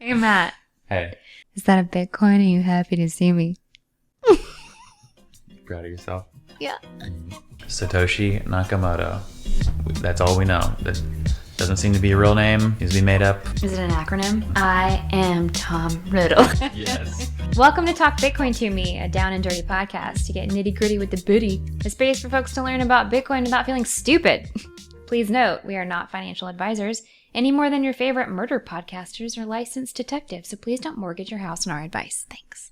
Hey, Matt. Hey. Is that a Bitcoin? Are you happy to see me? Proud of yourself? Yeah. Satoshi Nakamoto. That's all we know. That doesn't seem to be a real name. Needs to be made up. Is it an acronym? I am Tom Riddle. Yes. Welcome to Talk Bitcoin to Me, a down and dirty podcast to get nitty gritty with the booty. A space for folks to learn about Bitcoin without feeling stupid. Please note, we are not financial advisors any more than your favorite murder podcasters or licensed detectives, so please don't mortgage your house on our advice. Thanks.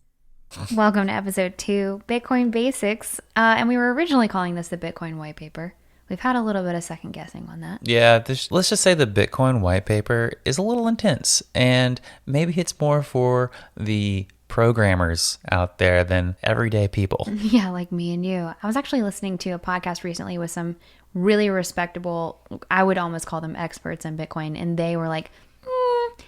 Welcome to episode 2, Bitcoin Basics. And we were originally calling this the Bitcoin Whitepaper. We've had a little bit of second guessing on that. Yeah, let's just say the Bitcoin Whitepaper is a little intense, and maybe it's more for the programmers out there than everyday people. Yeah, like me and you. I was actually listening to a podcast recently with some really respectable, I would almost call them experts in Bitcoin, and they were like,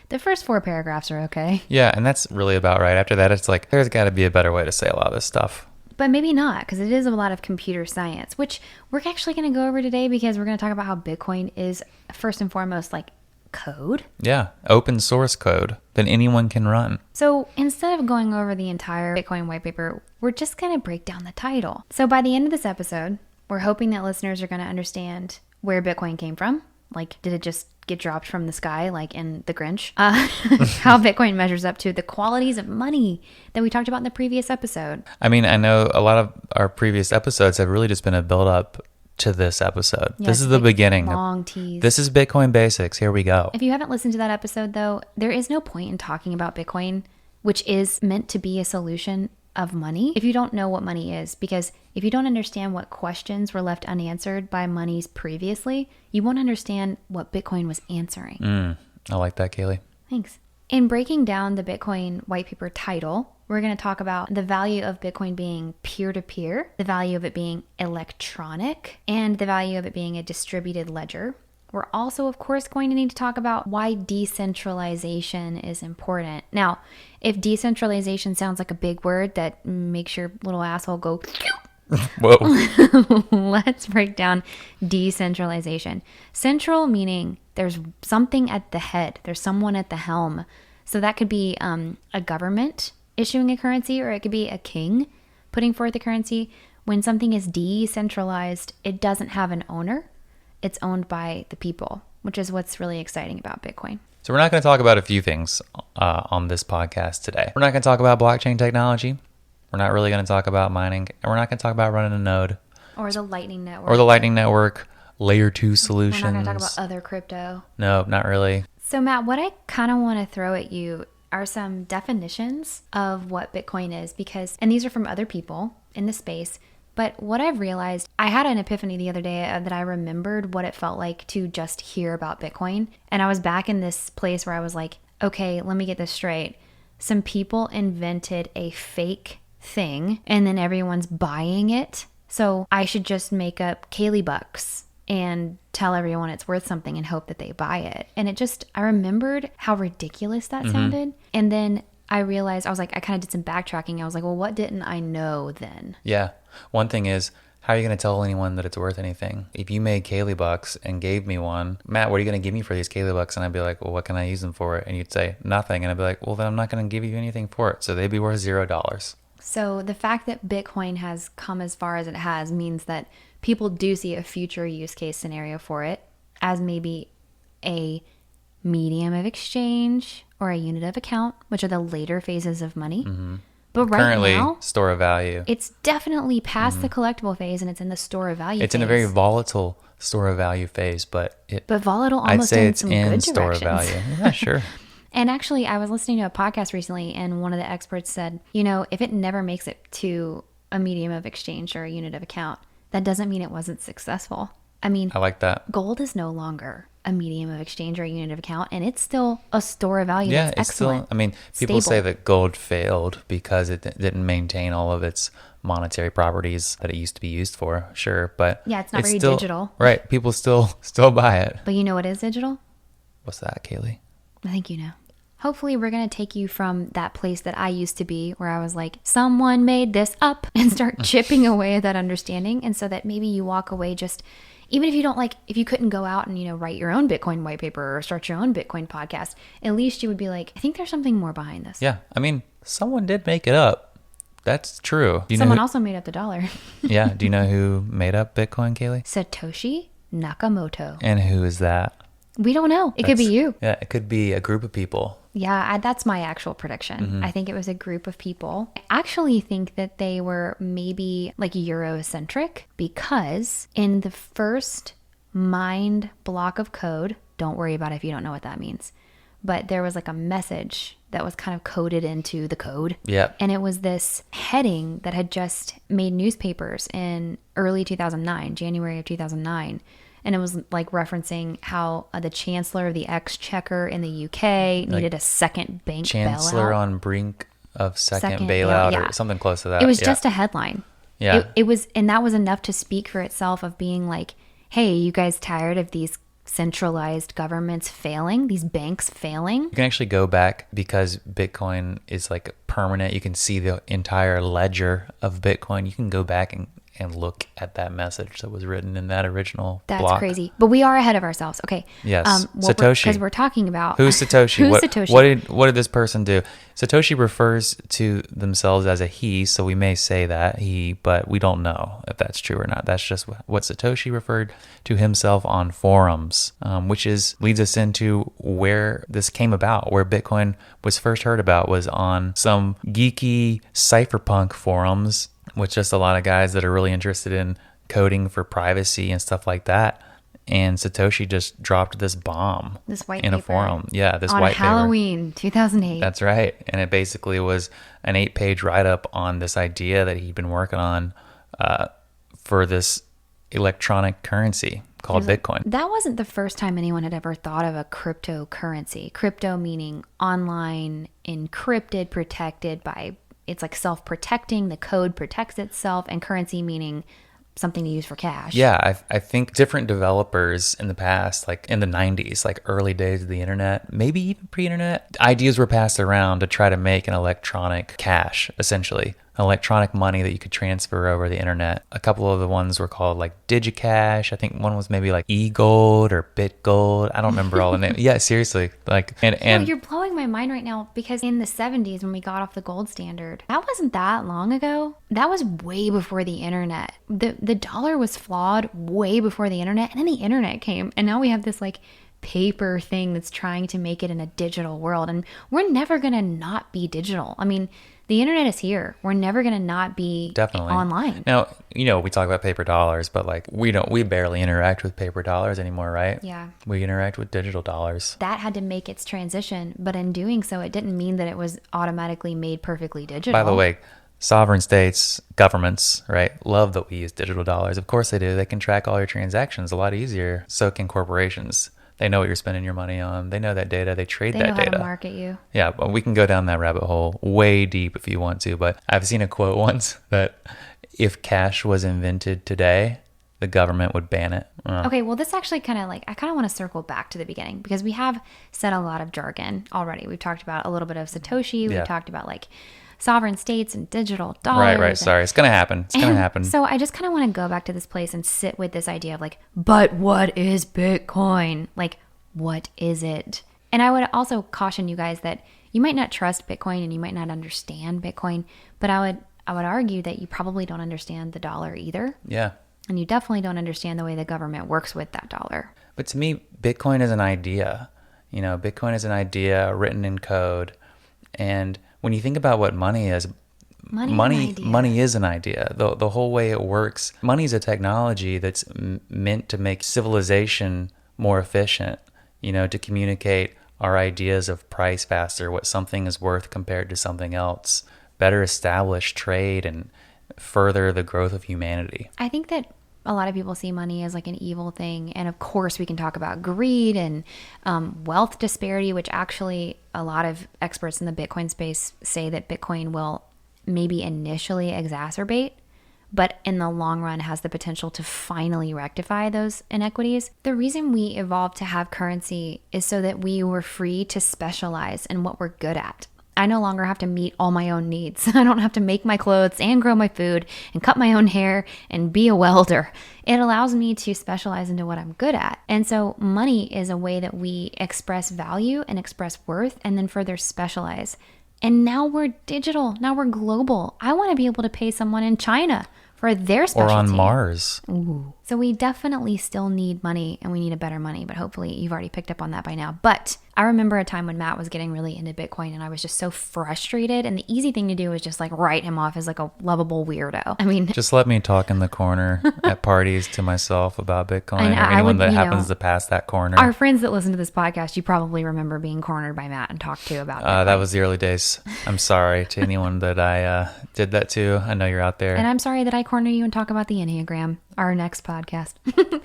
the first 4 paragraphs are okay. Yeah, and that's really about right. After that, it's like, there's got to be a better way to say a lot of this stuff. But maybe not, because it is a lot of computer science, which we're actually going to go over today because we're going to talk about how Bitcoin is first and foremost like code. Yeah, open source code that anyone can run. So instead of going over the entire Bitcoin white paper, we're just going to break down the title. So by the end of this episode, we're hoping that listeners are going to understand where Bitcoin came from. Like, did it just get dropped from the sky, like in The Grinch? How Bitcoin measures up to the qualities of money that we talked about in the previous episode. I mean, I know a lot of our previous episodes have really just been a build-up to this episode. Yeah, this is the beginning. Long tease. This is Bitcoin Basics. Here we go. If you haven't listened to that episode, though, there is no point in talking about Bitcoin, which is meant to be a solution of money, if you don't know what money is. Because if you don't understand what questions were left unanswered by monies previously, you won't understand what Bitcoin was answering. I like that, Kaylee. Thanks. In breaking down the Bitcoin white paper title, we're going to talk about the value of Bitcoin being peer-to-peer, the value of it being electronic, and the value of it being a distributed ledger. We're also, of course, going to need to talk about why decentralization is important. Now, if decentralization sounds like a big word that makes your little asshole go, whoa, let's break down decentralization. Central meaning there's something at the head, there's someone at the helm. So that could be a government issuing a currency, or it could be a king putting forth a currency. When something is decentralized, it doesn't have an owner. It's owned by the people, which is what's really exciting about Bitcoin. So we're not going to talk about a few things on this podcast today. We're not going to talk about blockchain technology. We're not really going to talk about mining. And we're not going to talk about running a node. Or the Lightning Network. Or the Lightning Network, layer 2 solutions. We're not going to talk about other crypto. No, not really. So Matt, what I kind of want to throw at you are some definitions of what Bitcoin is, because, and these are from other people in the space, but what I've realized, I had an epiphany the other day that I remembered what it felt like to just hear about Bitcoin. And I was back in this place where I was like, okay, let me get this straight. Some people invented a fake thing and then everyone's buying it. So I should just make up Kaylee bucks and tell everyone it's worth something and hope that they buy it. And I remembered how ridiculous that sounded. And then I realized, I was like, I kind of did some backtracking. I was like, well, what didn't I know then? Yeah. One thing is, how are you going to tell anyone that it's worth anything? If you made Kaylee bucks and gave me one, Matt, what are you going to give me for these Kaylee bucks? And I'd be like, well, what can I use them for? And you'd say, nothing. And I'd be like, well, then I'm not going to give you anything for it. So they'd be worth $0. So the fact that Bitcoin has come as far as it has means that people do see a future use case scenario for it as maybe a medium of exchange or a unit of account, which are the later phases of money. But right currently, now, store of value. It's definitely past the collectible phase and it's in the store of value phase. It's in a very volatile store of value phase, but volatile I'd almost say in it's some in good store of directions. value. Yeah, sure. And actually, I was listening to a podcast recently and one of the experts said, you know, if it never makes it to a medium of exchange or a unit of account, that doesn't mean it wasn't successful. I mean, I like that. Gold is no longer a medium of exchange or a unit of account, and it's still a store of value. Yeah, that's it's excellent. still, I mean, people Stable. say that gold failed because it didn't maintain all of its monetary properties that it used to be used for. Sure, but Yeah, it's not very still, digital. Right, people still buy it. But you know what is digital? What's that, Kaylee? I think you know. Hopefully we're going to take you from that place that I used to be where I was like, someone made this up, and start chipping away at that understanding. And so that maybe you walk away just Even if you don't if you couldn't go out and, write your own Bitcoin white paper or start your own Bitcoin podcast, at least you would be like, I think there's something more behind this. Yeah. I mean, someone did make it up. That's true. Someone also made up the dollar. Yeah. Do you know who made up Bitcoin, Kaylee? Satoshi Nakamoto. And who is that? We don't know. It could be you. Yeah. It could be a group of people. Yeah, that's my actual prediction. I think it was a group of people. I actually think that they were maybe Eurocentric, because in the first mined block of code, don't worry about it if you don't know what that means, but there was a message that was kind of coded into the code. Yep. And it was this heading that had just made newspapers in early 2009, January of 2009. And it was referencing how the Chancellor of the Exchequer in the UK needed a second bank Chancellor bailout. on brink of second bailout or something close to that. It was just a headline. Yeah. It was, and that was enough to speak for itself of being hey, you guys tired of these centralized governments failing, these banks failing? You can actually go back, because Bitcoin is permanent. You can see the entire ledger of Bitcoin. You can go back and look at that message that was written in that original That's block. crazy. But we are ahead of ourselves. Okay. Yes. Satoshi. Because we're talking about... Who's Satoshi? Satoshi? What did this person do? Satoshi refers to themselves as a he, so we may say that he, but we don't know if that's true or not. That's just what Satoshi referred to himself on forums, which leads us into where this came about, where Bitcoin was first heard about was on some geeky cypherpunk forums with just a lot of guys that are really interested in coding for privacy and stuff like that. And Satoshi just dropped this bomb in a forum. Yeah, this white paper. On Halloween 2008. That's right. And it basically was an 8-page write-up on this idea that he'd been working on for this electronic currency called Bitcoin. That wasn't the first time anyone had ever thought of a cryptocurrency. Crypto meaning online, encrypted, protected by... It's self-protecting. The code protects itself, and currency meaning something to use for cash. Yeah, I think different developers in the past, in the 90s, early days of the internet, maybe even pre-internet, ideas were passed around to try to make an electronic cash, essentially. Electronic money that you could transfer over the internet. A couple of the ones were called DigiCash. I think one was maybe eGold or BitGold. I don't remember all the names. Yeah, seriously. And you're blowing my mind right now, because in the 70s when we got off the gold standard, that wasn't that long ago. That was way before the internet. The dollar was flawed way before the internet, and then the internet came, and now we have this paper thing that's trying to make it in a digital world, and we're never gonna not be digital. I mean, the internet is here. We're never going to not be online. Now, we talk about paper dollars, but we barely interact with paper dollars anymore, right? Yeah. We interact with digital dollars. That had to make its transition, but in doing so, it didn't mean that it was automatically made perfectly digital. By the way, sovereign states, governments, right, love that we use digital dollars. Of course they do. They can track all your transactions a lot easier. So can corporations. They know what you're spending your money on. They know that data. They trade that data. They know how to market you. Yeah, but we can go down that rabbit hole way deep if you want to. But I've seen a quote once that if cash was invented today, the government would ban it. Okay, well, this actually kind of I kind of want to circle back to the beginning, because we have said a lot of jargon already. We've talked about a little bit of Satoshi. We've talked about sovereign states and digital dollars. Right. Sorry. It's going to happen. It's going to happen. So I just kind of want to go back to this place and sit with this idea of but what is Bitcoin? What is it? And I would also caution you guys that you might not trust Bitcoin and you might not understand Bitcoin, but I would argue that you probably don't understand the dollar either. Yeah. And you definitely don't understand the way the government works with that dollar. But to me, Bitcoin is an idea. Bitcoin is an idea written in code. And when you think about what money is, money is an idea. The whole way it works, money is a technology that's meant to make civilization more efficient, to communicate our ideas of price faster, what something is worth compared to something else, better establish trade and further the growth of humanity. I think that a lot of people see money as an evil thing. And of course, we can talk about greed and wealth disparity, which actually a lot of experts in the Bitcoin space say that Bitcoin will maybe initially exacerbate, but in the long run has the potential to finally rectify those inequities. The reason we evolved to have currency is so that we were free to specialize in what we're good at. I no longer have to meet all my own needs. I don't have to make my clothes and grow my food and cut my own hair and be a welder. It allows me to specialize into what I'm good at. And so money is a way that we express value and express worth and then further specialize. And now we're digital. Now we're global. I want to be able to pay someone in China for their specialty. Or on Mars. Ooh. So we definitely still need money, and we need a better money, but hopefully you've already picked up on that by now. But I remember a time when Matt was getting really into Bitcoin and I was just so frustrated, and the easy thing to do was just like write him off as like a lovable weirdo. I mean, just let me talk in the corner at parties to myself about Bitcoin, And or I anyone would, that you happens know, to pass that corner. our friends that listen to this podcast, you probably remember being cornered by Matt and talked to about Bitcoin. That was the early days. I'm sorry to anyone that I did that to. I know you're out there. And I'm sorry that I corner you and talk about the Enneagram, our next podcast.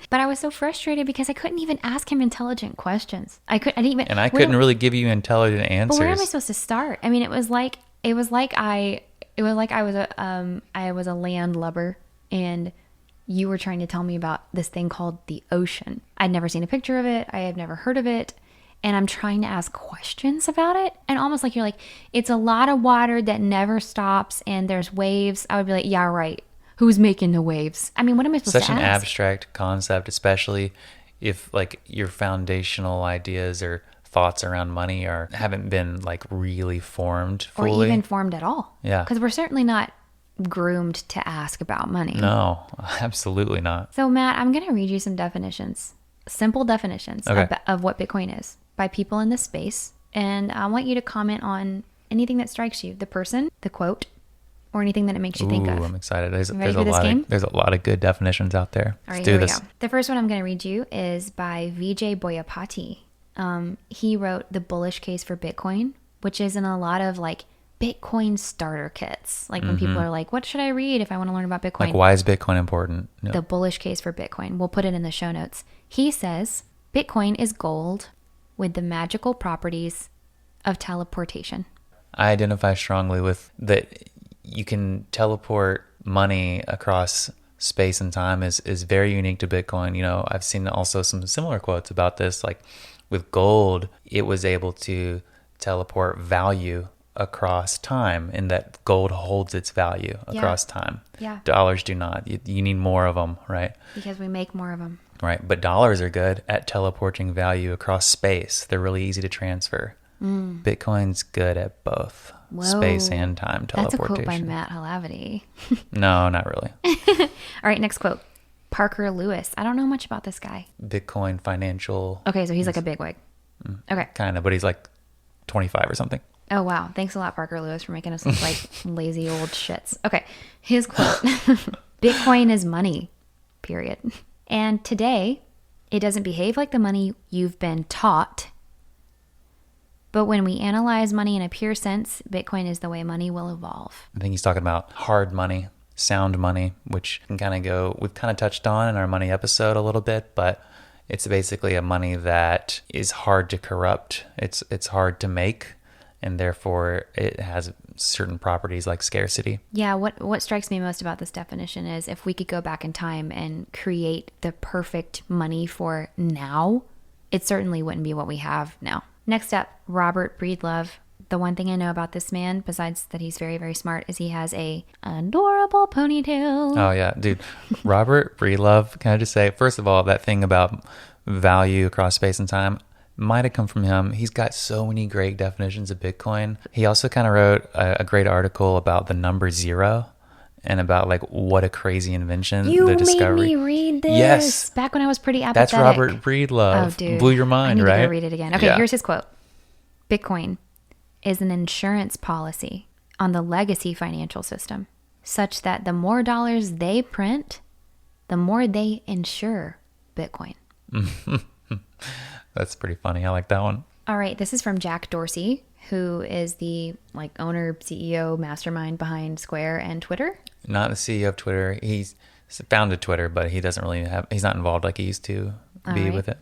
But I was so frustrated because I couldn't even ask him intelligent questions. I didn't even. And I couldn't really give you intelligent answers. But where am I supposed to start? I mean, it was like I was a landlubber, and you were trying to tell me about this thing called the ocean. I'd never seen a picture of it. I had never heard of it. And I'm trying to ask questions about it. And almost like you're like, it's a lot of water that never stops and there's waves. I would be like, yeah, right. Who's making the waves? I mean, what am I supposed to ask? Such an abstract concept, especially if like your foundational ideas or thoughts around money haven't been like really formed fully. Or even formed at all. Yeah. Because we're certainly not groomed to ask about money. No, absolutely not. So Matt, I'm going to read you some definitions, simple definitions of what Bitcoin is by people in this space. And I want you to comment on anything that strikes you, the person, the quote, or anything that it makes you think of. I'm excited. There's a lot of good definitions out there. All right, Let's do this. We go. The first one I'm going to read you is by Vijay Boyapati. He wrote The Bullish Case for Bitcoin, which is in a lot of like Bitcoin starter kits. Like when people are like, what should I read if I want to learn about Bitcoin? Like, why is Bitcoin important? No. The Bullish Case for Bitcoin. We'll put it in the show notes. He says, Bitcoin is gold with the magical properties of teleportation. I identify strongly with that. You can teleport money across space and time is very unique to Bitcoin. You know, I've seen also some similar quotes about this. Like with gold, it was able to teleport value across time, in that gold holds its value across time. Yeah. Dollars do not. You need more of them, right? Because we make more of them. Right. But dollars are good at teleporting value across space. They're really easy to transfer. Bitcoin's good at both space and time teleportation. That's a quote by Matt Halavity. No, not really. All right, next quote. Parker Lewis. I don't know much about this guy. Bitcoin financial. Okay, so he's like a bigwig. Okay. Kind of, but he's like 25 or something. Oh, wow. Thanks a lot, Parker Lewis, for making us look like lazy old shits. Okay, his quote. Bitcoin is money, period. And today, it doesn't behave like the money you've been taught. But when we analyze money in a pure sense, Bitcoin is the way money will evolve. I think he's talking about hard money, sound money, which can kind of go, we've kind of touched on in our money episode a little bit, but it's basically a money that is hard to corrupt. It's hard to make, and therefore it has certain properties like scarcity. Yeah, what strikes me most about this definition is if we could go back in time and create the perfect money for now, it certainly wouldn't be what we have now. Next up, Robert Breedlove. The one thing I know about this man, besides that he's very, very smart, is he has a adorable ponytail. Oh, yeah. Dude, Robert Breedlove, can I just say, first of all, that thing about value across space and time might have come from him. He's got so many great definitions of Bitcoin. He also kind of wrote a great article about the number zero and about like what a crazy invention the discovery. You made me read this. Yes. Back when I was pretty apathetic. That's Robert Breedlove. Oh, dude. Blew your mind, I need right? to go read it again. Okay, Yeah. Here's his quote. Bitcoin is an insurance policy on the legacy financial system, such that the more dollars they print, the more they insure Bitcoin. That's pretty funny. I like that one. All right, this is from Jack Dorsey, who is the like owner, CEO, mastermind behind Square and Twitter. Not the CEO of Twitter. He's founded Twitter, but he doesn't really he's not involved like he used to be with it.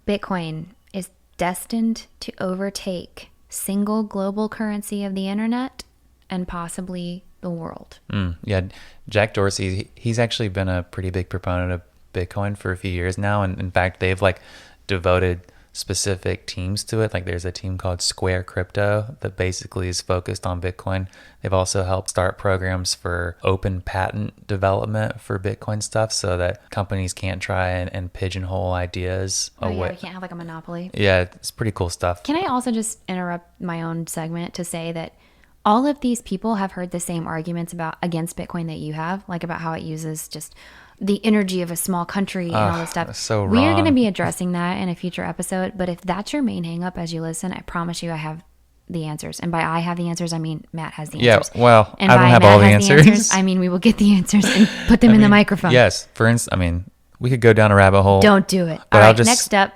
Bitcoin is destined to overtake single global currency of the internet and possibly the world. Yeah, Jack Dorsey, he's actually been a pretty big proponent of Bitcoin for a few years now. And in fact, they've like devoted specific teams to it. Like there's a team called Square Crypto that basically is focused on Bitcoin. They've also helped start programs for open patent development for Bitcoin stuff so that companies can't try and pigeonhole ideas Oh, away. yeah, we can't have like a monopoly. Yeah, it's pretty cool stuff. Can I also just interrupt my own segment to say that all of these people have heard the same arguments against Bitcoin that you have, like about how it uses just the energy of a small country and all this stuff. That's so We are going to wrong. be addressing that in a future episode, but if that's your main hang up as you listen, I promise you I have the answers. And by I have the answers, I mean Matt has the Yeah, answers. well, And I don't by have Matt all the has answers. I mean we will get the answers and put them in the microphone. Yes, for instance, I mean, we could go down a rabbit hole. Don't do it. But All I'll right, just- next up,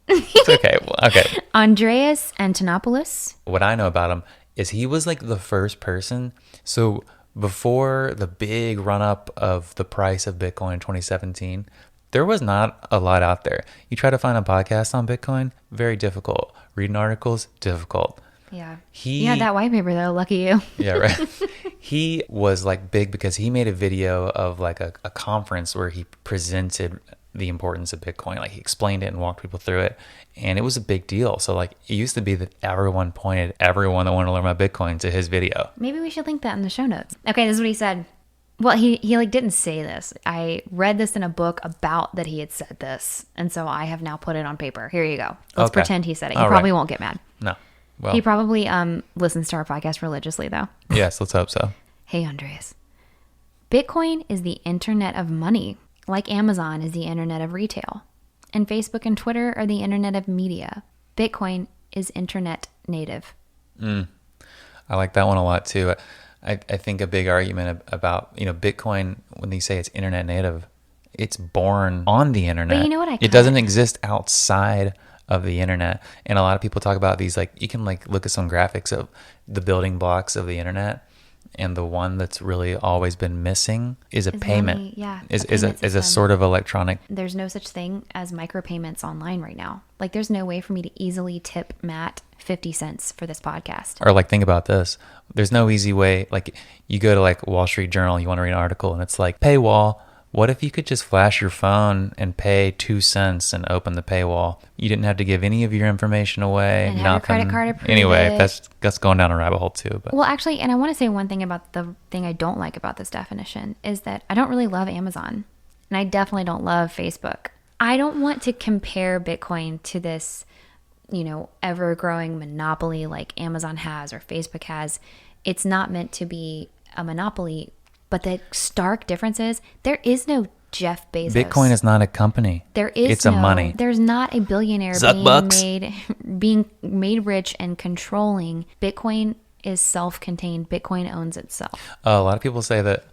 It's okay. Well, okay. Andreas Antonopoulos. What I know about him is he was like the first person. So before the big run up of the price of Bitcoin in 2017, there was not a lot out there. You try to find a podcast on Bitcoin, very difficult. Reading articles, difficult. Yeah. He- You had that white paper though, lucky you. Yeah, right. He was like big because he made a video of like a conference where he presented the importance of Bitcoin. Like he explained it and walked people through it. And it was a big deal. So like it used to be that everyone pointed everyone that wanted to learn about Bitcoin to his video. Maybe we should link that in the show notes. Okay, this is what he said. Well, he like didn't say this. I read this in a book about that he had said this. And so I have now put it on paper. Here you go. Let's Okay. pretend he said it. He All probably right. won't get mad. No. Well, He probably listens to our podcast religiously though. yes, let's hope so. Hey, Andreas. Bitcoin is the internet of money, like Amazon is the internet of retail. And Facebook and Twitter are the internet of media. Bitcoin is internet native. I like that one a lot too. I think a big argument about, Bitcoin, when they say it's internet native, it's born on the internet. But you know what I It doesn't exist outside of the internet. And a lot of people talk about these, like, you can like look at some graphics of the building blocks of the internet. And the one that's really always been missing is a payment. money, yeah, Is a is payment a system. sort of electronic. There's no such thing as micropayments online right now. Like there's no way for me to easily tip Matt 50 cents for this podcast. Or like, think about this. There's no easy way. Like you go to like Wall Street Journal, you want to read an article and it's like paywall. What if you could just flash your phone and pay 2 cents and open the paywall? You didn't have to give any of your information away. And have your credit card approve Anyway, it. that's going down a rabbit hole too. But Well, actually, and I want to say one thing about the thing I don't like about this definition is that I don't really love Amazon. And I definitely don't love Facebook. I don't want to compare Bitcoin to this, ever growing monopoly like Amazon has or Facebook has. It's not meant to be a monopoly. But the stark difference is there is no Jeff Bezos. Bitcoin is not a company. There is It's a money. There's not a billionaire being made rich and controlling. Bitcoin is self-contained. Bitcoin owns itself. A lot of people say that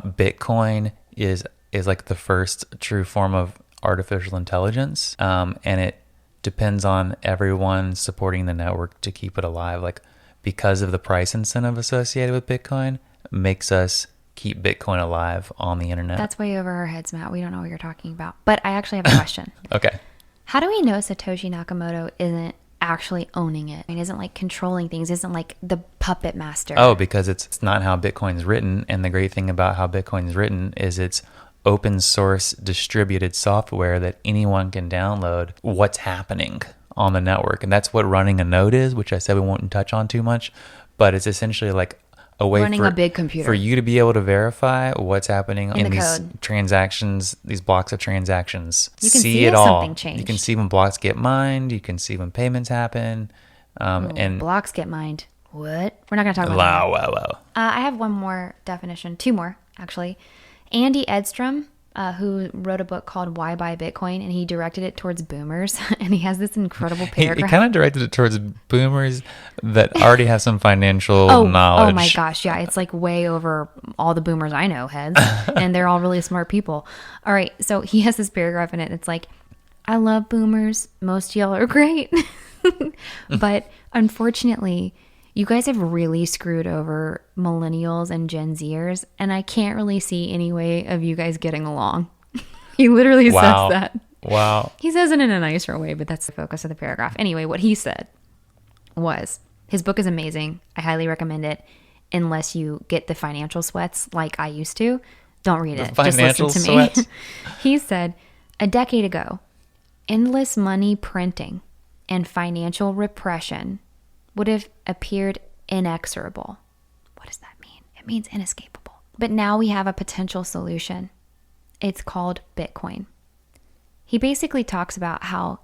Bitcoin is like the first true form of artificial intelligence, and it depends on everyone supporting the network to keep it alive. Like because of the price incentive associated with Bitcoin, makes us keep Bitcoin alive on the internet. That's way over our heads, Matt. We don't know what you're talking about. But I actually have a question. Okay. How do we know Satoshi Nakamoto isn't actually owning it? And isn't like controlling things, isn't like the puppet master? Oh, because it's not how Bitcoin's written. And the great thing about how Bitcoin's written is it's open source distributed software that anyone can download what's happening on the network. And that's what running a node is, which I said we won't touch on too much. But it's essentially like a way Running for a big computer. for you to be able to verify what's happening in the these code. transactions, these blocks of transactions. You can see it if all. something changed. You can see when blocks get mined. You can see when payments happen. And Blocks get mined. What? We're not going to talk about wow, that. wow. I have one more definition, two more actually. Andy Edstrom, who wrote a book called Why Buy Bitcoin, and he directed it towards boomers. And he has this incredible He paragraph. kind of directed it towards boomers that already have some financial knowledge. Oh my gosh, yeah, it's like way over all the boomers I know heads, and they're all really smart people. All right, so he has this paragraph in it. It's like, I love boomers. Most of y'all are great, but unfortunately, you guys have really screwed over millennials and Gen Zers, and I can't really see any way of you guys getting along. He literally Wow. says that. Wow. He says it in a nicer way, but that's the focus of the paragraph. Anyway, what he said was his book is amazing. I highly recommend it. Unless you get the financial sweats like I used to, don't read it. Just financial listen to me. sweats? He said, a decade ago, endless money printing and financial repression would have appeared inexorable. What does that mean? It means inescapable. But now we have a potential solution. It's called Bitcoin. He basically talks about how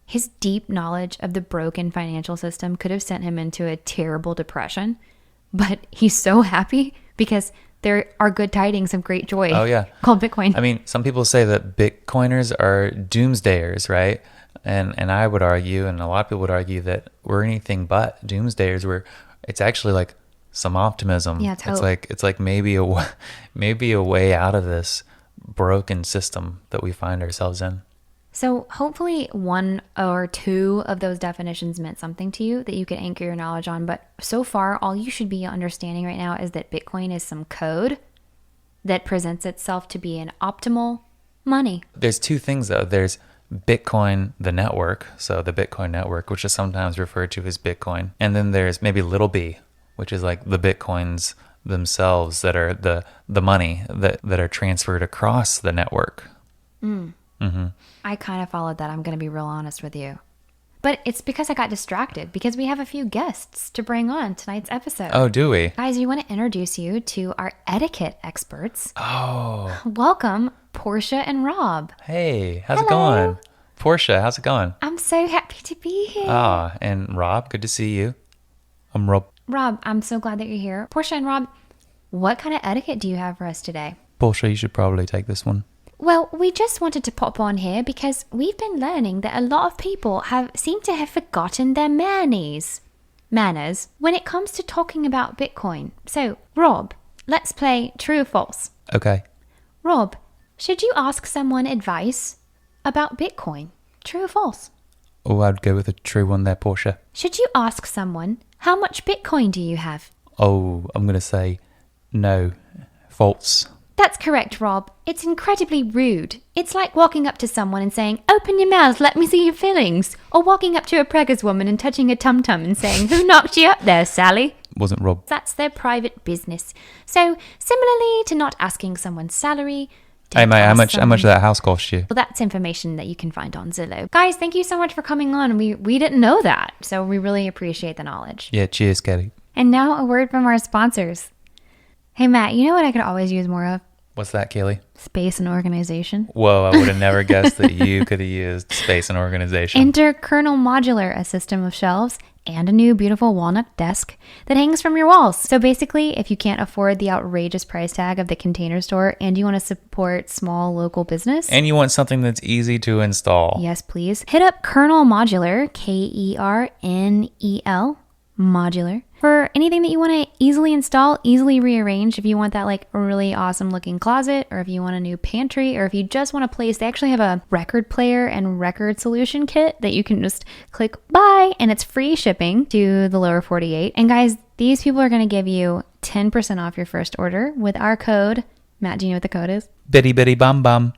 his deep knowledge of the broken financial system could have sent him into a terrible depression, but he's so happy because there are good tidings of great joy. Oh, yeah. Called Bitcoin. I mean, some people say that Bitcoiners are doomsdayers, right? And I would argue, and a lot of people would argue, that we're anything but doomsdayers. It's actually like some optimism. Yeah, it's hope. It's like maybe a way out of this broken system that we find ourselves in. So hopefully one or two of those definitions meant something to you that you could anchor your knowledge on. But so far, all you should be understanding right now is that Bitcoin is some code that presents itself to be an optimal money. There's two things, though. There's Bitcoin, the network, so the Bitcoin network, which is sometimes referred to as Bitcoin. And then there's maybe little b, which is like the Bitcoins themselves that are the money that are transferred across the network. I kind of followed that. I'm going to be real honest with you. But it's because I got distracted because we have a few guests to bring on tonight's episode. Oh, do we? Guys, we want to introduce you to our etiquette experts. Oh. Welcome, Portia and Rob. Hey, how's it Hello. going? Portia, how's it going? I'm so happy to be here. And Rob, good to see you. I'm Rob. Rob, I'm so glad that you're here. Portia and Rob, what kind of etiquette do you have for us today? Portia, you should probably take this one. Well, we just wanted to pop on here because we've been learning that a lot of people seem to have forgotten their manners when it comes to talking about Bitcoin. So, Rob, let's play true or false. Okay. Rob, should you ask someone advice about Bitcoin? True or false? Oh, I'd go with a true one there, Portia. Should you ask someone, how much Bitcoin do you have? Oh, I'm going to say no. False. That's correct, Rob. It's incredibly rude. It's like walking up to someone and saying, open your mouth, let me see your fillings. Or walking up to a preggers woman and touching a tum-tum and saying, who knocked you up there, Sally? Wasn't Rob. That's their private business. So, similarly to not asking someone's salary... Hey, mate, how much did that house cost you? Well, that's information that you can find on Zillow. Guys, thank you so much for coming on. We didn't know that, so we really appreciate the knowledge. Yeah, cheers, Kelly. And now a word from our sponsors. Hey, Matt, you know what I could always use more of? What's that, Kaylee? Space and organization. Whoa, I would have never guessed that you could have used space and organization. Enter Kernel Modular, a system of shelves and a new beautiful walnut desk that hangs from your walls. So basically, if you can't afford the outrageous price tag of the Container Store and you want to support small local business... And you want something that's easy to install. Yes, please. Hit up Kernel Modular, Kernel Modular, for anything that you want to easily install, easily rearrange. If you want that like really awesome looking closet, or if you want a new pantry, or if you just want a place, they actually have a record player and record solution kit that you can just click buy, and it's free shipping to the lower 48. And guys, these people are going to give you 10% off your first order with our code. Matt, do you know what the code is? Bitty bitty bum bum.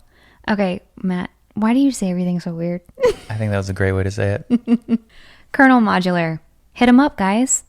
Okay, Matt, why do you say everything so weird? I think that was a great way to say it. Kernel Modular. Hit them up, guys.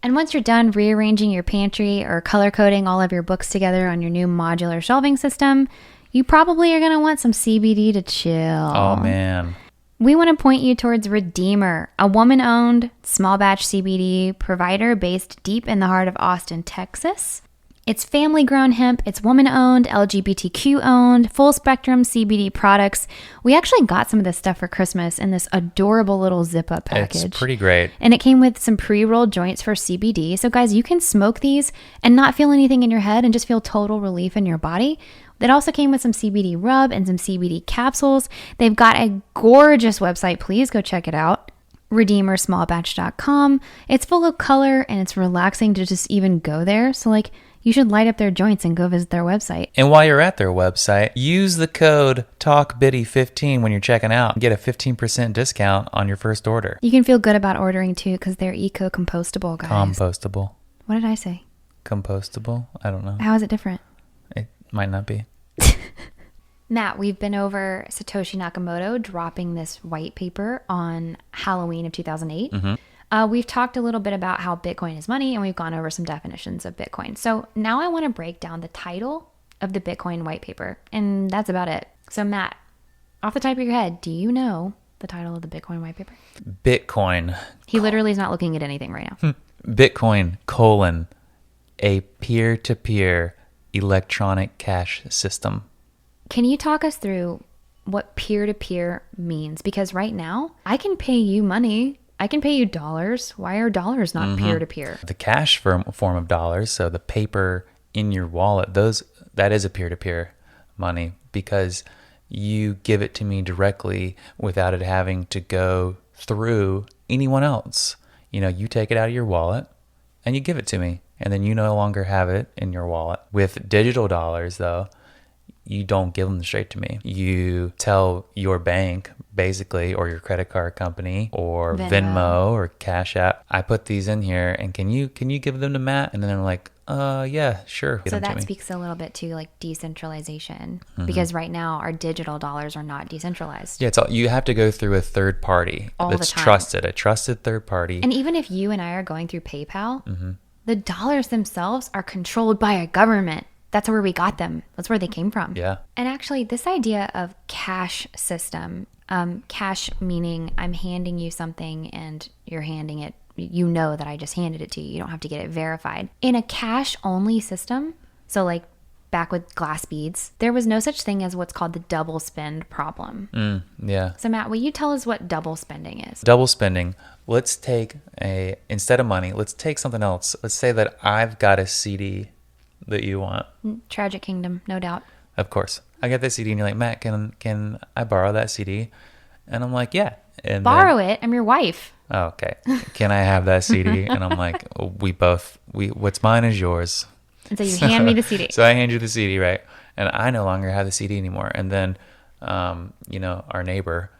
And once you're done rearranging your pantry or color coding all of your books together on your new modular shelving system, you probably are going to want some CBD to chill. Oh, man. We want to point you towards Redeemer, a woman-owned small batch CBD provider based deep in the heart of Austin, Texas. It's family-grown hemp, it's woman-owned, LGBTQ-owned, full-spectrum CBD products. We actually got some of this stuff for Christmas in this adorable little zip-up package. It's pretty great. And it came with some pre-rolled joints for CBD. So guys, you can smoke these and not feel anything in your head and just feel total relief in your body. It also came with some CBD rub and some CBD capsules. They've got a gorgeous website. Please go check it out. RedeemerSmallBatch.com. It's full of color and it's relaxing to just even go there. So like, you should light up their joints and go visit their website. And while you're at their website, use the code TALKBITTY15 when you're checking out and get a 15% discount on your first order. You can feel good about ordering too because they're eco-compostable, guys. Compostable. What did I say? Compostable? I don't know. How is it different? It might not be. Matt, we've been over Satoshi Nakamoto dropping this white paper on Halloween of 2008. Mm-hmm. We've talked a little bit about how Bitcoin is money, and we've gone over some definitions of Bitcoin. So now I want to break down the title of the Bitcoin white paper, and that's about it. So Matt, off the top of your head, do you know the title of the Bitcoin Whitepaper? Bitcoin. He literally is not looking at anything right now. Bitcoin, a peer-to-peer electronic cash system. Can you talk us through what peer-to-peer means? Because right now, I can pay you money. I can pay you dollars. Why are dollars not peer-to-peer? The cash form of dollars, so the paper in your wallet, that is a peer-to-peer money because you give it to me directly without it having to go through anyone else. You take it out of your wallet and you give it to me, and then you no longer have it in your wallet. With digital dollars, though, you don't give them straight to me. You tell your bank, basically, or your credit card company, or Venmo or Cash App, I put these in here, and can you give them to Matt? And then they're like, yeah, sure. So that speaks a little bit to like decentralization, because right now our digital dollars are not decentralized. Yeah, you have to go through a third party that's trusted, a trusted third party. And even if you and I are going through PayPal, the dollars themselves are controlled by a government. That's where we got them. That's where they came from. Yeah. And actually, this idea of cash system, cash meaning I'm handing you something and you're handing it, you know that I just handed it to you. You don't have to get it verified. In a cash-only system, so like back with glass beads, there was no such thing as what's called the double spend problem. Yeah. So Matt, will you tell us what double spending is? Double spending. Let's take instead of money, let's take something else. Let's say that I've got a CD that you want. Tragic Kingdom, no doubt. Of course. I got that CD and you're like, Matt, can I borrow that CD? And I'm like, yeah. And borrow it? I'm your wife. Oh, okay. Can I have that CD? And I'm like, what's mine is yours. And so you hand me the CD. So I hand you the CD, right? And I no longer have the CD anymore. And then, our neighbor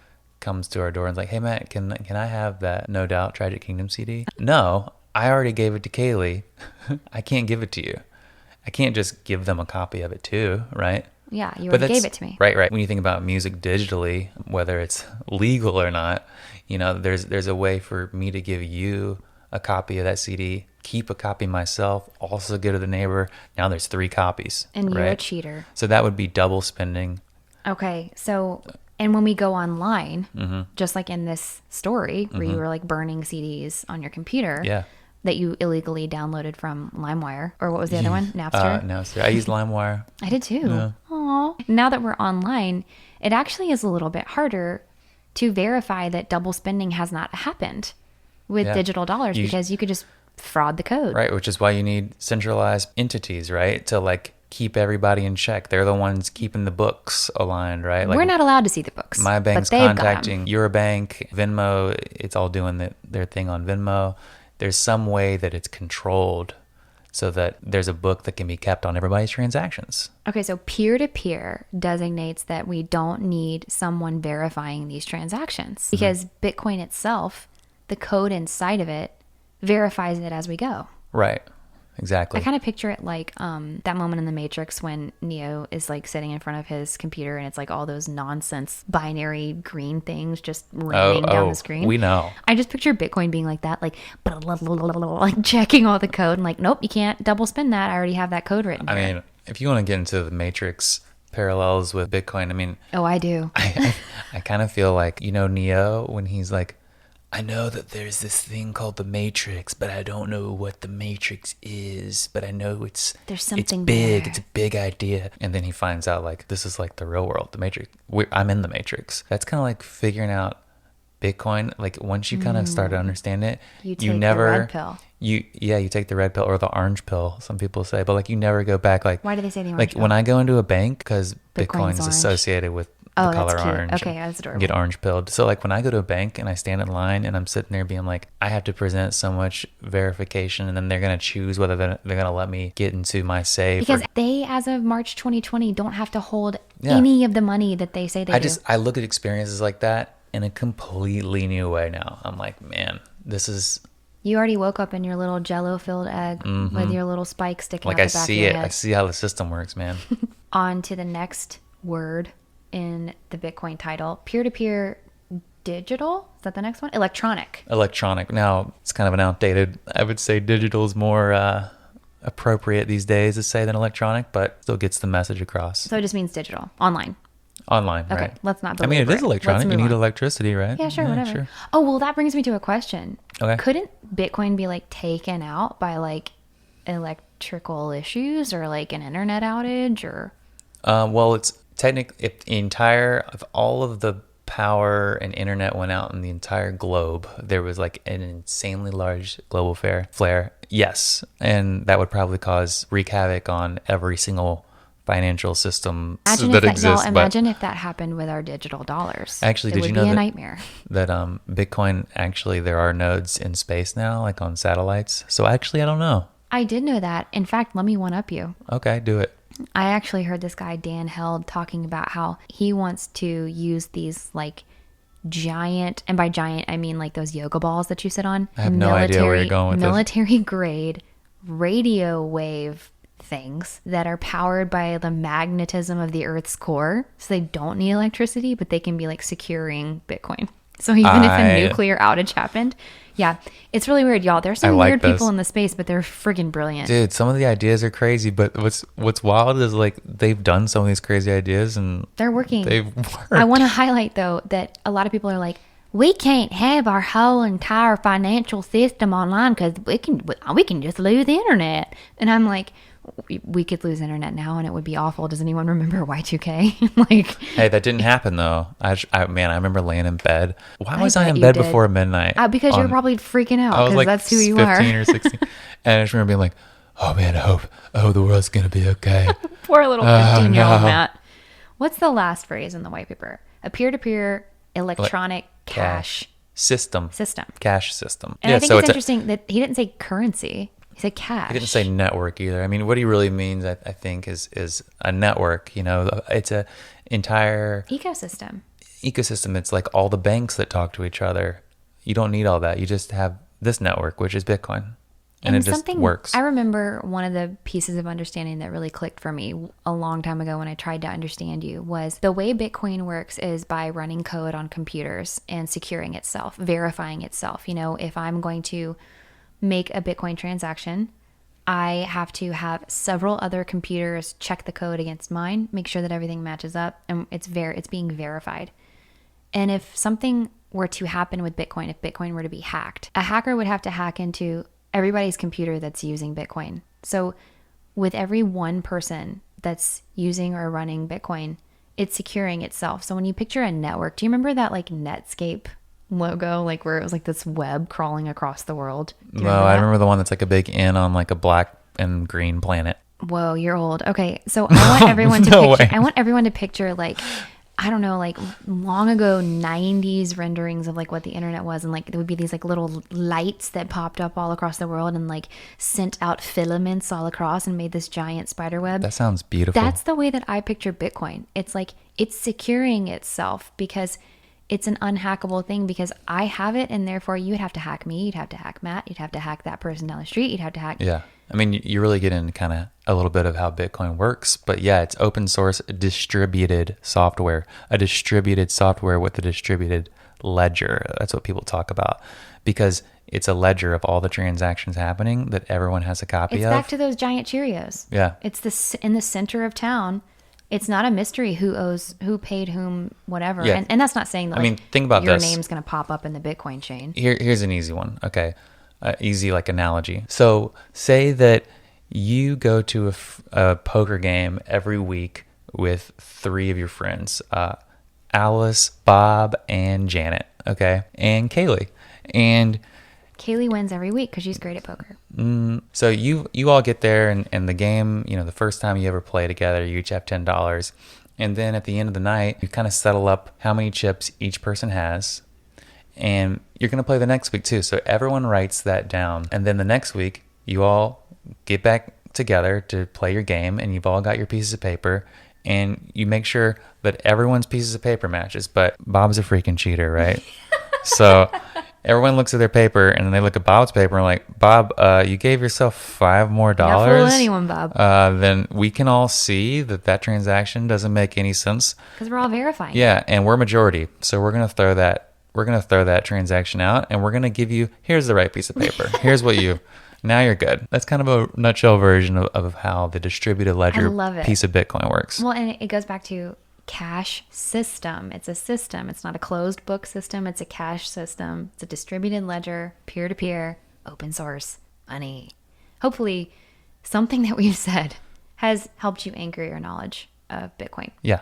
comes to our door and is like, hey, Matt, can I have that No Doubt Tragic Kingdom CD? No, I already gave it to Kaylee. I can't give it to you. I can't just give them a copy of it too, right? Yeah, you already gave it to me. Right. When you think about music digitally, whether it's legal or not, there's a way for me to give you a copy of that CD, keep a copy myself, also give to the neighbor. Now there's 3 copies. And right? You're a cheater. So that would be double spending. Okay, so, and when we go online, just like in this story where you were like burning CDs on your computer. Yeah. That you illegally downloaded from LimeWire, or what was the other one? Napster? Napster. I used LimeWire. I did too. Yeah. Aww. Now that we're online, it actually is a little bit harder to verify that double spending has not happened with digital dollars because you could just fraud the code. Right, which is why you need centralized entities, right? To like keep everybody in check. They're the ones keeping the books aligned, right? Like, we're not allowed to see the books. My bank's contacting your bank, Venmo, it's all doing their thing on Venmo. There's some way that it's controlled so that there's a book that can be kept on everybody's transactions. Okay, so peer-to-peer designates that we don't need someone verifying these transactions because Bitcoin itself, the code inside of it, verifies it as we go. Right. Exactly. I kind of picture it like that moment in The Matrix when Neo is like sitting in front of his computer and it's like all those nonsense binary green things just raining down the screen. We know. I just picture Bitcoin being like that, like checking all the code and like, nope, you can't double spend that. I already have that code written. I mean, if you want to get into the Matrix parallels with Bitcoin, I mean. Oh, I do. I kind of feel like, Neo when he's like, I know that there's this thing called the Matrix, but I don't know what the Matrix is, but I know there's something big. there. It's a big idea. And then he finds out like, this is like the real world, the Matrix. I'm in the Matrix. That's kind of like figuring out Bitcoin. Like once you kind of start to understand it, you take the red pill. You take the red pill or the orange pill, some people say, but like you never go back. Like, why do they say the orange pill? When I go into a bank, because Bitcoin's orange. Associated with the color that's cute. orange. Okay, that's adorable. Get orange pilled. So like when I go to a bank and I stand in line and I'm sitting there being like, I have to present so much verification, and then they're going to choose whether they're going to let me get into my safe. Because they, as of March 2020, don't have to hold any of the money that they say they do. I look at experiences like that in a completely new way now. I'm like, man, this is... You already woke up in your little Jello-filled egg with your little spike sticking out the back of your head. I see how the system works, man. On to the next word in the Bitcoin title. Peer-to-peer digital? Is that the next one? Electronic. Now, it's kind of an outdated... I would say digital is more appropriate these days to say than electronic, but still gets the message across. So it just means digital. Online. Online, Okay, right? let's not I mean, it belabor is electronic. Let's You move need on. electricity, right? Yeah, sure, whatever. Sure. Oh, well, that brings me to a question. Okay. Couldn't Bitcoin be like taken out by like electrical issues or like an internet outage or? Well, it's technically if the entire if all of the power and internet went out in the entire globe, there was like an insanely large global flare. Yes, and that would probably wreak havoc on every single financial system Imagine that if that, y'all, exists. But imagine if that happened with our digital dollars. actually, It did would you be know a that nightmare. Bitcoin actually there are nodes in space now, like on satellites? So actually, I don't know. I did know that. In fact, let me one up you. Okay, do it. I actually heard this guy, Dan Held, talking about how he wants to use these like giant, and by giant, I mean like those yoga balls that you sit on. I have no idea where you're going with this. Military grade radio wave things that are powered by the magnetism of the Earth's core. So they don't need electricity, but they can be like securing Bitcoin. So even if a nuclear outage happened, yeah, it's really weird, y'all. There's some weird people in the space, but they're friggin' brilliant. Dude, some of the ideas are crazy, but what's wild is like they've done some of these crazy ideas and they're working. They've worked. I want to highlight though that a lot of people are like, we can't have our whole entire financial system online because we can just lose the internet. And I'm like, we could lose internet now and it would be awful. Does anyone remember Y2K? Like, hey, that didn't happen though. I remember laying in bed. Why was I in bet bed you did. before midnight? because you're probably freaking out I was because like that's who you 15 are. or 16. And I just remember being like, oh man, I hope the world's going to be okay. Poor little 15-year-old no. Matt. What's the last phrase in the white paper? A peer-to-peer electronic cash system. Cash system. And I think it's interesting that he didn't say currency. He said cash. He didn't say network either. I mean, what he really means, I think, is a network. You know, it's a entire ecosystem. It's like all the banks that talk to each other. You don't need all that. You just have this network, which is Bitcoin. And it just works. I remember one of the pieces of understanding that really clicked for me a long time ago when I tried to understand you was the way Bitcoin works is by running code on computers and securing itself, verifying itself. You know, if I'm going to make a Bitcoin transaction, I have to have several other computers check the code against mine, make sure that everything matches up, and it's being verified. And if something were to happen with Bitcoin, if Bitcoin were to be hacked, a hacker would have to hack into everybody's computer that's using Bitcoin. So with every one person that's using or running Bitcoin, it's securing itself. So when you picture a network, do you remember that like Netscape logo, like where it was like this web crawling across the world? No, I remember the one that's like a big N on like a black and green planet. Whoa, you're old. Okay, so I want everyone to picture. I want everyone to picture like, I don't know, like long ago 90s renderings of like what the internet was, and like there would be these like little lights that popped up all across the world and like sent out filaments all across and made this giant spider web. That sounds beautiful. That's the way that I picture Bitcoin. It's like it's securing itself because it's an unhackable thing, because I have it, and therefore you would have to hack me, you'd have to hack Matt, you'd have to hack that person down the street, you'd have to hack. Yeah. I mean, you really get into kind of a little bit of how Bitcoin works, but yeah, it's open source distributed software, a distributed software with a distributed ledger. That's what people talk about, because it's a ledger of all the transactions happening that everyone has a copy of. It's back to those giant Cheerios. Yeah. It's in the center of town. It's not a mystery who paid whom, whatever. Yeah. And that's not saying that, I mean, think about your this. name's going to pop up in the Bitcoin chain. Here's an easy one. Okay. Easy like analogy. So say that you go to a poker game every week with 3 of your friends, Alice, Bob, and Janet. Okay. And Kaylee. And Kaylee wins every week because she's great at poker. So you all get there, and the game, you know, the first time you ever play together, you each have $10. And then at the end of the night, you kind of settle up how many chips each person has. And you're going to play the next week too. So everyone writes that down. And then the next week, you all get back together to play your game, and you've all got your pieces of paper, and you make sure that everyone's pieces of paper matches. But Bob's a freaking cheater, right? So everyone looks at their paper, and then they look at Bob's paper and like, Bob, you gave yourself $5 more. Not fooling anyone, Bob. Then we can all see that transaction doesn't make any sense. Because we're all verifying. Yeah, and we're majority. So we're going to throw that transaction out, and we're going to give you, here's the right piece of paper. Here's what now you're good. That's kind of a nutshell version of how the distributed ledger piece of Bitcoin works. Well, and it goes back to cash system. It's a system. It's not a closed book system. It's a cash system. It's a distributed ledger, peer-to-peer, open source, money. Hopefully, something that we've said has helped you anchor your knowledge of Bitcoin. Yeah.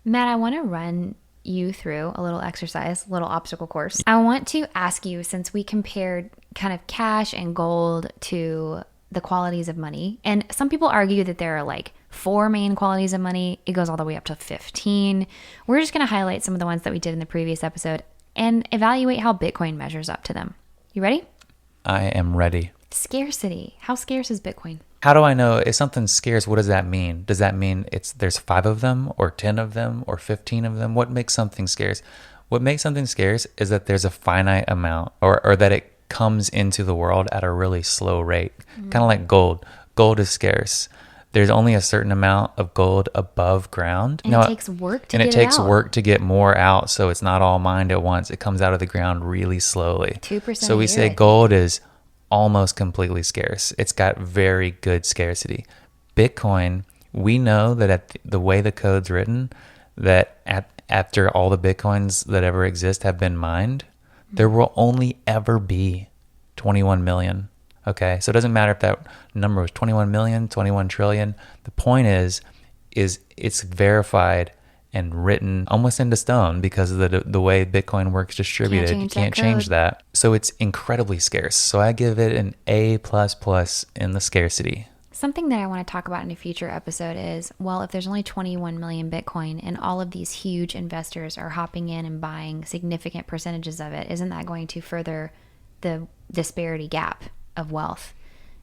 Matt, I want to run you through a little exercise, a little obstacle course. I want to ask you, since we compared kind of cash and gold to the qualities of money, and some people argue that there are like 4 main qualities of money. It goes all the way up to 15. We're just going to highlight some of the ones that we did in the previous episode and evaluate how Bitcoin measures up to them. You ready? I am ready. Scarcity. How scarce is Bitcoin? How do I know if something's scarce? What does that mean? Does that mean there's 5 of them or 10 of them or 15 of them? What makes something scarce? What makes something scarce is that there's a finite amount or that it comes into the world at a really slow rate. Kind of like gold. Gold is scarce. There's only a certain amount of gold above ground. And it takes work to get it out. And it takes work to get more out, so it's not all mined at once. It comes out of the ground really slowly. 2% So we a year, say gold is almost completely scarce. It's got very good scarcity. Bitcoin, we know that the way the code's written, that after all the Bitcoins that ever exist have been mined, there will only ever be 21 million. Okay, so it doesn't matter if that number was 21 million, 21 trillion. The point is it's verified and written almost into stone because of the way Bitcoin works distributed. You can't change that. So it's incredibly scarce. So I give it an A++ in the scarcity. Something that I want to talk about in a future episode is, well, if there's only 21 million Bitcoin and all of these huge investors are hopping in and buying significant percentages of it, isn't that going to further the disparity gap of wealth?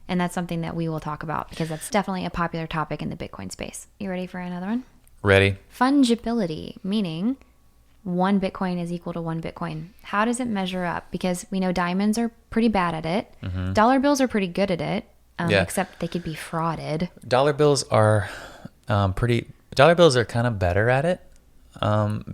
And that's something that we will talk about because that's definitely a popular topic in the Bitcoin space. You ready for another one? Ready. Fungibility, meaning 1 Bitcoin is equal to 1 Bitcoin. How does it measure up? Because we know diamonds are pretty bad at it. Mm-hmm. Dollar bills are pretty good at it, except they could be frauded. Dollar bills are Dollar bills are kind of better at it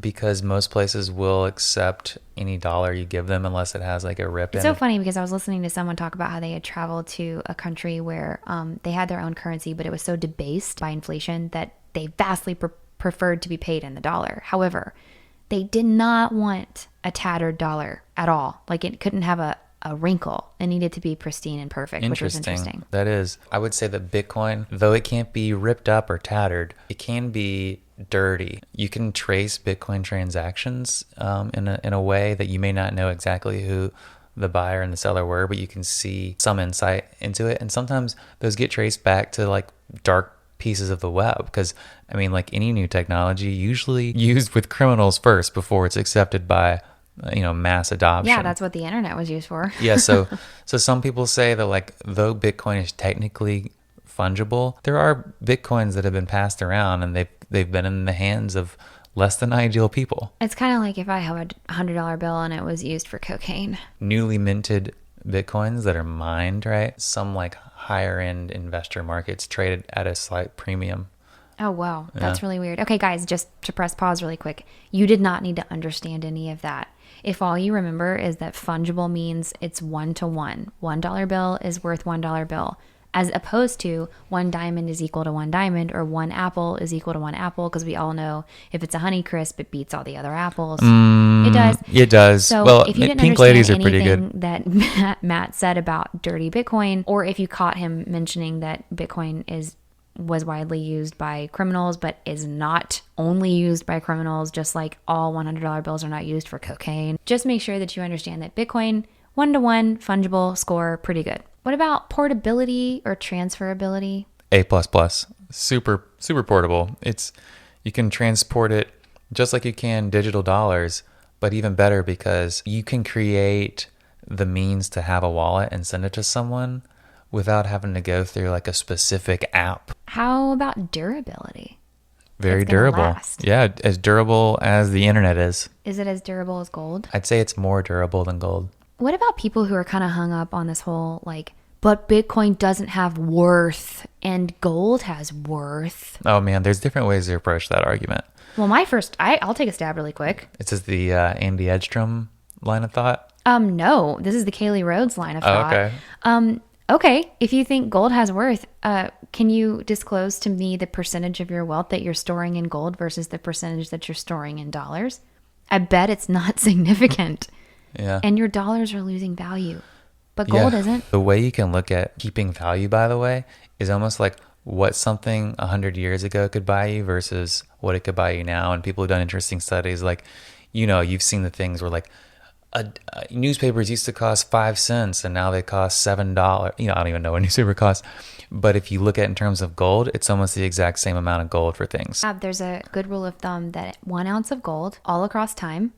because most places will accept any dollar you give them unless it has like a rip in it. It's so funny because I was listening to someone talk about how they had traveled to a country where they had their own currency, but it was so debased by inflation that they vastly preferred to be paid in the dollar. However, they did not want a tattered dollar at all. Like it couldn't have a wrinkle. It needed to be pristine and perfect, which was interesting. That is. I would say that Bitcoin, though it can't be ripped up or tattered, it can be dirty. You can trace Bitcoin transactions in a way that you may not know exactly who the buyer and the seller were, but you can see some insight into it. And sometimes those get traced back to like dark pieces of the web because I mean, like any new technology, usually used with criminals first before it's accepted by mass adoption. Yeah, that's what the internet was used for. Yeah, so some people say that like though Bitcoin is technically fungible, there are Bitcoins that have been passed around and they've been in the hands of less than ideal people. It's kind of like if I have a $100 bill and it was used for cocaine. Newly minted Bitcoins that are mined, right? Some like higher end investor markets traded at a slight premium. Oh, wow. That's really weird. Okay, guys, just to press pause really quick. You did not need to understand any of that. If all you remember is that fungible means it's 1-to-1. $1 bill is worth $1 bill, as opposed to 1 diamond is equal to 1 diamond or 1 apple is equal to 1 apple, because we all know if it's a Honeycrisp, it beats all the other apples. It does. It does. So well, if you didn't pink understand ladies are pretty good. That Matt said about dirty Bitcoin, or if you caught him mentioning that Bitcoin was widely used by criminals, but is not only used by criminals, just like all $100 bills are not used for cocaine. Just make sure that you understand that Bitcoin, 1-to-1, fungible, score, pretty good. What about portability or transferability? A++. Super, super portable. You can transport it just like you can digital dollars, but even better because you can create the means to have a wallet and send it to someone without having to go through like a specific app. How about durability? Very durable. Last. Yeah, as durable as the internet is. Is it as durable as gold? I'd say it's more durable than gold. What about people who are kind of hung up on this whole like, but Bitcoin doesn't have worth and gold has worth? Oh man, there's different ways to approach that argument. Well, I'll take a stab really quick. It's just the Andy Edstrom line of thought? No, this is the Kaylee Rhodes line of thought. Okay. Okay, if you think gold has worth, Can you disclose to me the percentage of your wealth that you're storing in gold versus the percentage that you're storing in dollars? I bet it's not significant. Yeah. And your dollars are losing value. But gold isn't. The way you can look at keeping value, by the way, is almost like what something 100 years ago could buy you versus what it could buy you now. And people have done interesting studies. Like, you've seen the things where like newspapers used to cost 5 cents and now they cost $7. I don't even know what a newspaper costs. But if you look at it in terms of gold, it's almost the exact same amount of gold for things. There's a good rule of thumb that 1 ounce of gold all across time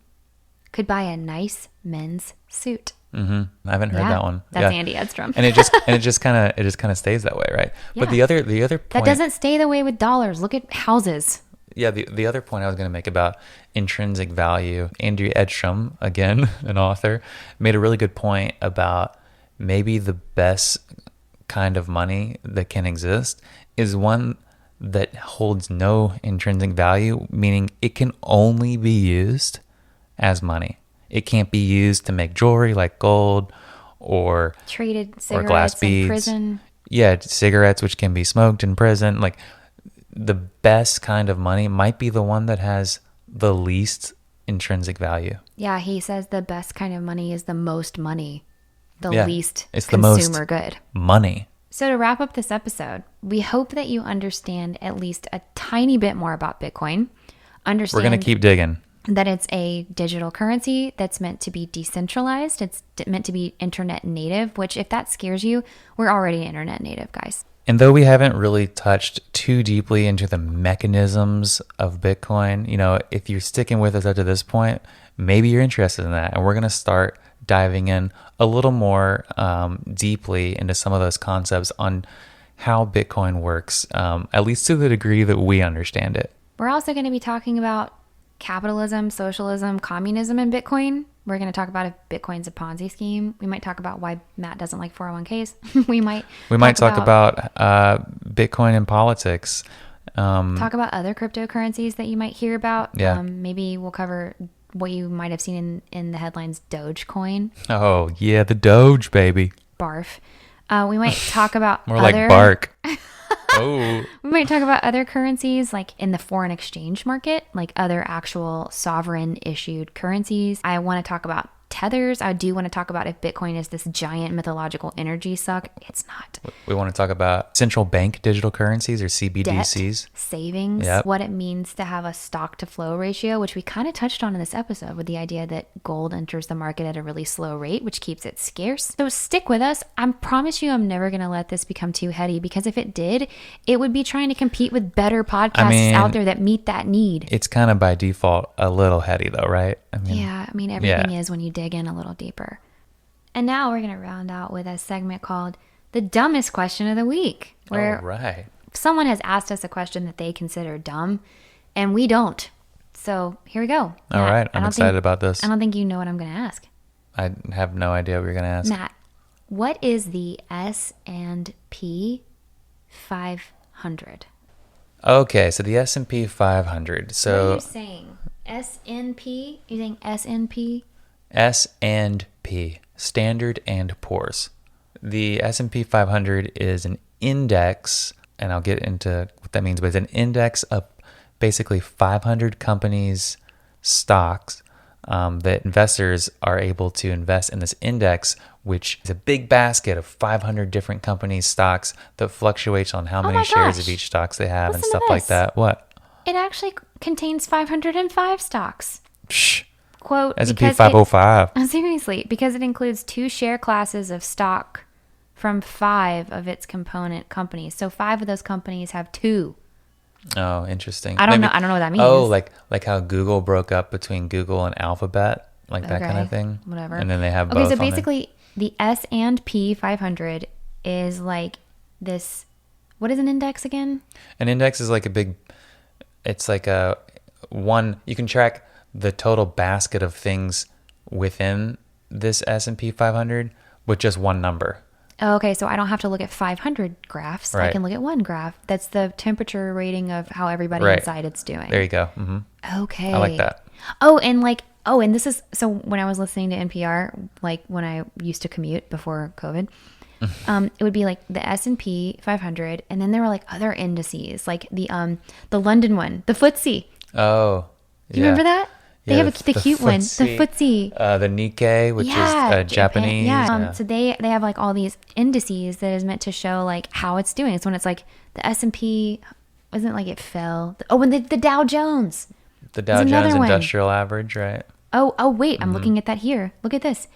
could buy a nice men's suit. I haven't heard that one. That's Andy Edstrom. and it just kind of stays that way, right? Yeah. But the other point that doesn't stay the way with dollars. Look at houses. Yeah, the other point I was going to make about intrinsic value, Andy Edstrom, again, an author, made a really good point about maybe the best kind of money that can exist is one that holds no intrinsic value, meaning it can only be used as money. It can't be used to make jewelry like gold or traded cigarettes or glass beads. In prison. Yeah, cigarettes which can be smoked in prison. Like the best kind of money might be the one that has the least intrinsic value. Yeah, he says the best kind of money is the most money, the least it's consumer the most good. Money. So to wrap up this episode, we hope that you understand at least a tiny bit more about Bitcoin. We're going to keep digging. That it's a digital currency that's meant to be decentralized. It's meant to be internet native, which if that scares you, we're already internet native, guys. And though we haven't really touched too deeply into the mechanisms of Bitcoin, if you're sticking with us up to this point, maybe you're interested in that. And we're going to start diving in a little more deeply into some of those concepts on how Bitcoin works, at least to the degree that we understand it. We're also going to be talking about capitalism, socialism, communism, and Bitcoin. We're going to talk about if Bitcoin's a Ponzi scheme. We might talk about why Matt doesn't like 401ks. we might talk about Bitcoin and politics. Talk about other cryptocurrencies that you might hear about. Yeah. Maybe we'll cover what you might have seen in the headlines, Dogecoin. Oh, yeah, the Doge, baby. Barf. We might talk about more like bark. Oh. We might talk about other currencies like in the foreign exchange market, like other actual sovereign issued currencies. I want to talk about tethers. I do want to talk about if Bitcoin is this giant mythological energy suck. It's not. We want to talk about central bank digital currencies or CBDCs. Debt, savings, what it means to have a stock to flow ratio, which we kind of touched on in this episode with the idea that gold enters the market at a really slow rate, which keeps it scarce. So stick with us. I promise you I'm never going to let this become too heady, because if it did, it would be trying to compete with better podcasts out there that meet that need. It's kind of by default a little heady though, right? Everything is when you dig in a little deeper. And now we're going to round out with a segment called The Dumbest Question of the Week, where someone has asked us a question that they consider dumb, and we don't. So here we go. All right. I'm excited about this. I don't think you know what I'm going to ask. I have no idea what you're going to ask. Matt, what is the S&P 500? Okay, so the S&P 500. So what are you saying? S&P? You saying S&P? S&P, Standard and Poor's. The S&P 500 is an index, and I'll get into what that means, but it's an index of basically 500 companies' stocks that investors are able to invest in this index, which is a big basket of 500 different companies' stocks that fluctuates on how many shares of each stocks they have. Listen and stuff like that. What? It actually contains 505 stocks. Shh. Quote, S&P 505. Seriously, because it includes 2 share classes of stock from 5 of its component companies. So 5 of those companies have 2. Oh, interesting. I don't know what that means. Oh, like how Google broke up between Google and Alphabet, like that kind of thing. Whatever. And then they have both. Okay, so basically the S&P 500 is like this. What is an index again? An index is like it's like you can track the total basket of things within this S&P 500 with just one number. Okay, so I don't have to look at 500 graphs. Right. I can look at one graph. That's the temperature rating of how everybody inside it's doing. There you go. Mm-hmm. Okay. I like that. And this is, so when I was listening to NPR, like when I used to commute before COVID, it would be like the S&P 500, and then there were like other indices, like the London one, the FTSE. Oh, Do you remember that? They Yeah, have the cute one, the FTSE. The Nikkei, which is Japan. Japanese. Yeah. So they have like all these indices that is meant to show like how it's doing. So when it's like the S&P, wasn't like it fell. Oh, and the Dow Jones. The Dow Jones Industrial Average, right? Oh wait, I'm looking at that here. Look at this.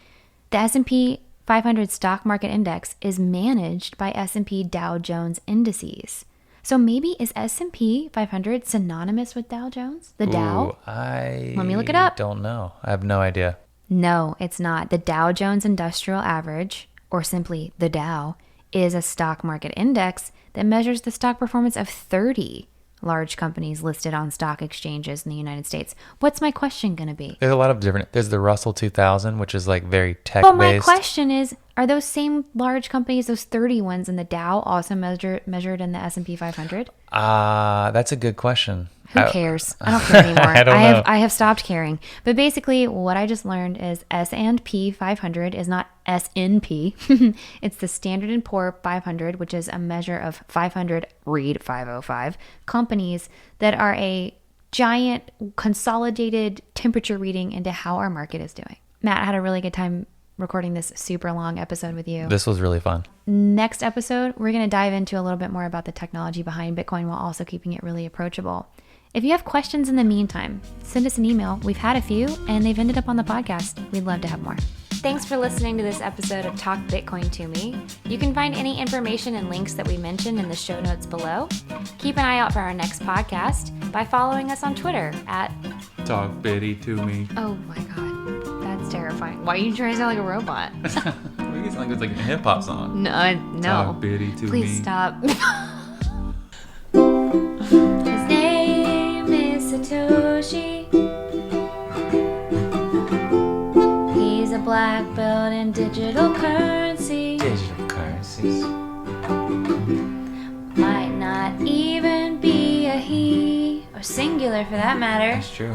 The S&P 500 stock market index is managed by S&P Dow Jones indices. So maybe is S&P 500 synonymous with Dow Jones? The Dow? Let me look it up. Don't know. I have no idea. No, it's not. The Dow Jones Industrial Average, or simply the Dow, is a stock market index that measures the stock performance of 30 large companies listed on stock exchanges in the United States. What's my question going to be? There's a lot of different. There's the Russell 2000, which is like very tech-based. But my question is, are those same large companies, those 30 ones in the Dow, also measured in the S&P 500? That's a good question. Who cares? I don't care anymore. I don't know. I have stopped caring. But basically, what I just learned is S&P 500 is not S&P. It's the Standard & Poor 500, which is a measure of 500, read 505, companies that are a giant consolidated temperature reading into how our market is doing. Matt, I had a really good time recording this super long episode with you. This was really fun. Next episode, we're going to dive into a little bit more about the technology behind Bitcoin while also keeping it really approachable. If you have questions in the meantime, send us an email. We've had a few, and they've ended up on the podcast. We'd love to have more. Thanks for listening to this episode of Talk Bitcoin to Me. You can find any information and links that we mentioned in the show notes below. Keep an eye out for our next podcast by following us on Twitter at Talk Bitty to Me. Oh my God, that's terrifying. Why are you trying to sound like a robot? It sounds like it's like a hip hop song. No. Talk Bitty to Me. Please stop. His name is Satoshi. He's a black belt in digital currency. Digital currencies. Might not even be a he, or singular for that matter. That's true.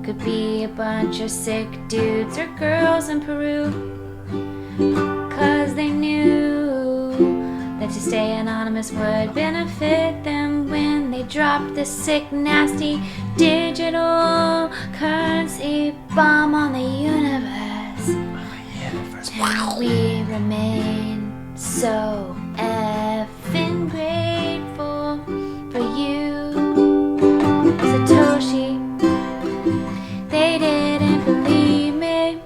Could be a bunch of sick dudes or girls in Peru, 'cause they knew that to stay anonymous would benefit them when they dropped this sick, nasty digital currency bomb on the universe. And we remain so effing grateful for you, Satoshi. They didn't believe me.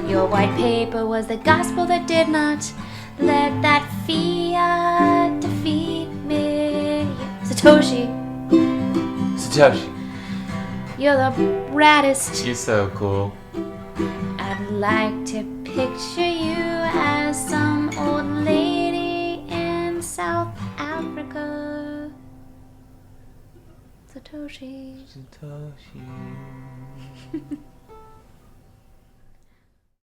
Your white paper was the gospel that did not let that fiat defeat me. Satoshi, you're the raddest. You're so cool. I'd like to picture you as some old lady in South Africa. Satoshi.